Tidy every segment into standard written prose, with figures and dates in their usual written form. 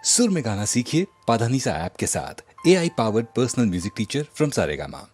सुर में गाना सीखिए पाधानीसा ऐप के साथ। AI powered personal music teacher from Saregama.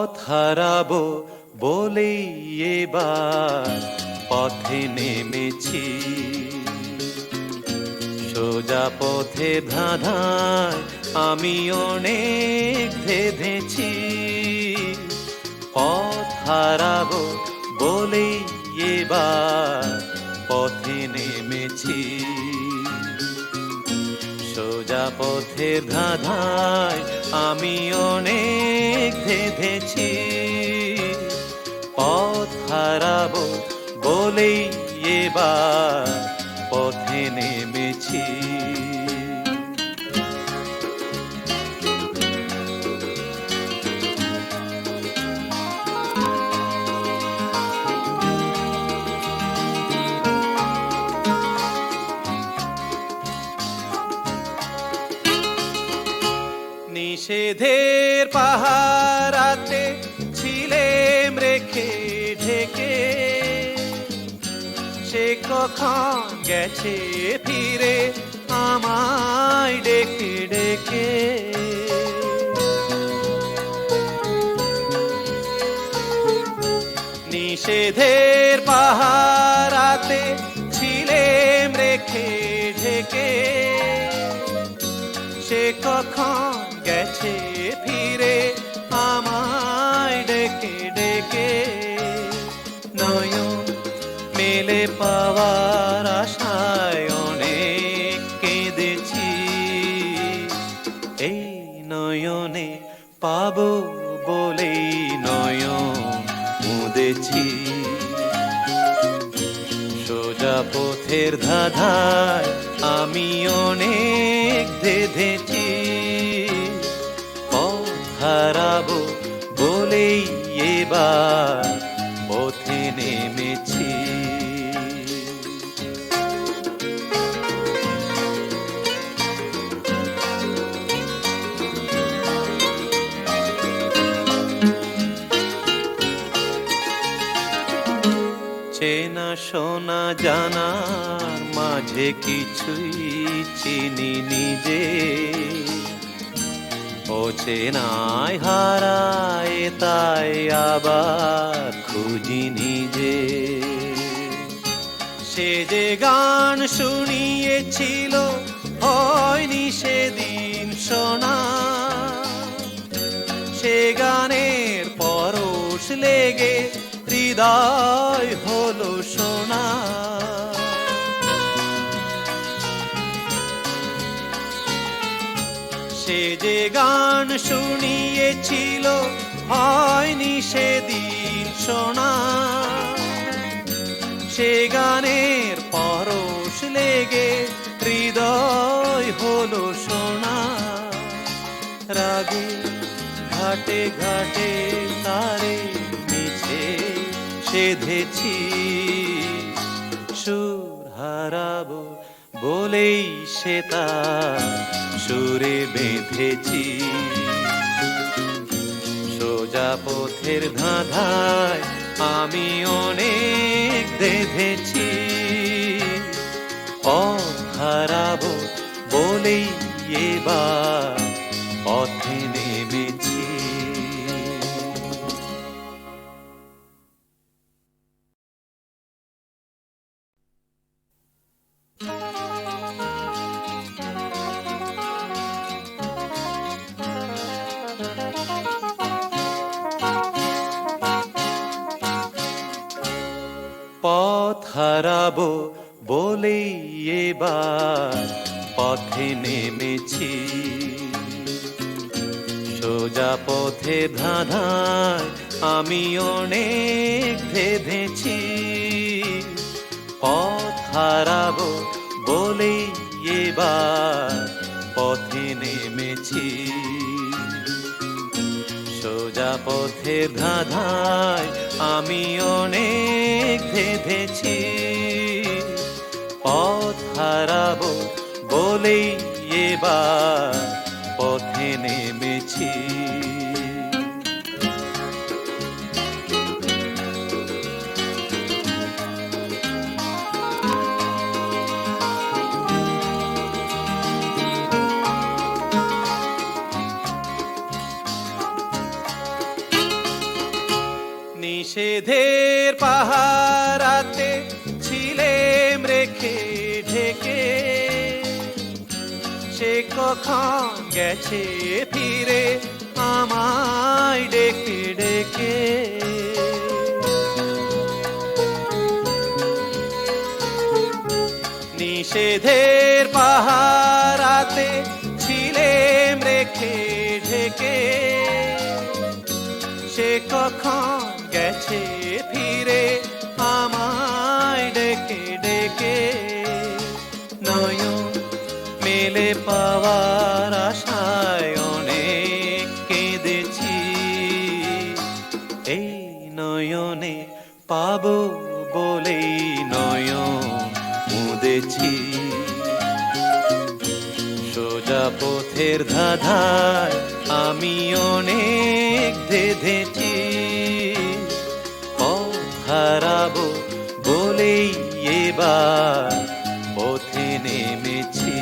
পথ হারাবো বলেই এবার পথে নেমেছি, সোজা পথে ধাঁধায় আমি অনেক ধেঁধেছি। পথ হারাবো বলেই এবার পথে নেমেছি, সোজা পথের ধাঁধায় আমি অনেক ধেঁধেছি। পথ হারাবো বলেই এবার পথে নেমেছি। নিষেধের পাহারাতে ছিলেম রেখে ঢেকে, সে কখন গেছে ফিরে আমায় ডেকে ডেকে। নিষেধের পাহারাতে ছিলেম রেখে ঢেকে, সে কখন গেছে ফিরে আমায় ডেকে ডেকে। নয়ন মেলে পাওয়ার আশায় অনেক কেঁদেছি, এই নয়নে পাবো বলেই নয়ন মুদেছি। সোজা পথের ধাঁধায় আমি অনেক ধেঁধেছি, পথ হারাবো বলেই এবার পথে নেমেছি। চেনা শোনা জানার মাঝে কিছুই চিনি নিজে, অচেনায় হারায় তাই আবার খুঁজি নিজে। সে যে গান শুনিয়েছিল হয়নি সেদিন শোনা, সে গানের পরশ লেগে হৃদয় হলো সোনা। সে যে গান শুনিয়েছিল হয়নি সেদিন শোনা, সে গানের পরশ লেগে হৃদয় হলো সোনা। রাগে ঘাটে ঘাটে তারে মিছে সেধেছি, সুর হারাবো বলেই সে তার সুরে বেঁধেছি। সোজা পথের ধাঁধায় আমি অনেক ধেঁধেছি, পথ হারাবো বলেই এবার পথে নেমেছি। পথ হারাবো বলেই এবার পথে নেমেছি, সোজা পথে ধাঁধায় আমি অনেক ধেঁধেছি। পথ হারাবো বলেই এবার পথে নেমেছি, সোজা পথের ধাঁধায় আমি অনেক ধেঁধেছি। পথ হারাবো বলেই এবার পথে নেমেছি। পাহারাতে ছিলেম রেখে ঢেকে, সে কখন গেছে ফিরে আমায় ডেকে ডেকে। নিষেধের পাহারাতে ছিলেম রেখে ঢেকে, সে কখন গেছে ফিরে আমায় ডেকে ডেকে। নয়ন মেলে পাওয়ার আশায় অনেক কেঁদেছি, এই নয়নে পাবো বলেই নয়ন মুদেছি। সোজা পথের ধাঁধায় আমি অনেক ধেঁধেছি, পথ হারাবো বলেই এবার পথে নেমেছি।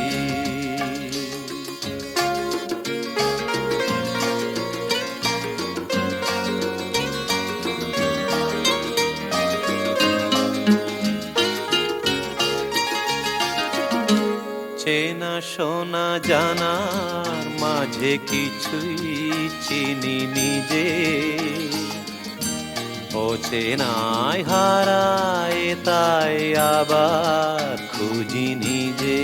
চেনা শোনা জানার মাঝে কিছুই চিনি নিজে, ও চেনায় হারায় তাই আবার খুঁজি নিজে।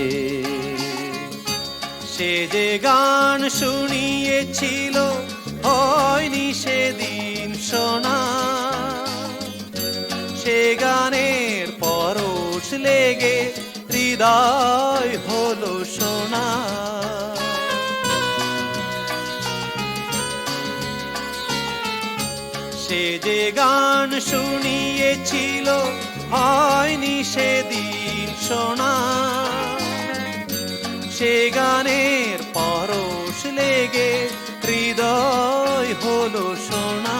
সে যে গান শুনিয়েছিল হয়নি সেদিন শোনা, সে গানের পরশ লেগে হৃদয় হলো সোনা। সে যে গান শুনিয়েছিল হয়নি সেদিন শোনা, সে গানের পরশ লেগে হৃদয় হলো সোনা।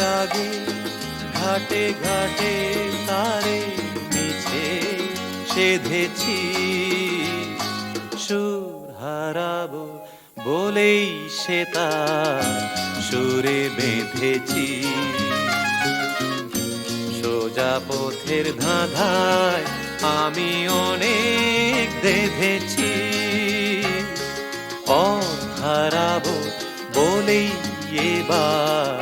রাগে ঘাটে ঘাটে তারে মিছে সেধেছি, সুর হারাবো বলেই সে তার সুরে বেঁধেছি। সোজা পথের ধাঁধায় আমি অনেক ধেঁধেছি, পথ হারাবো বলেই এবার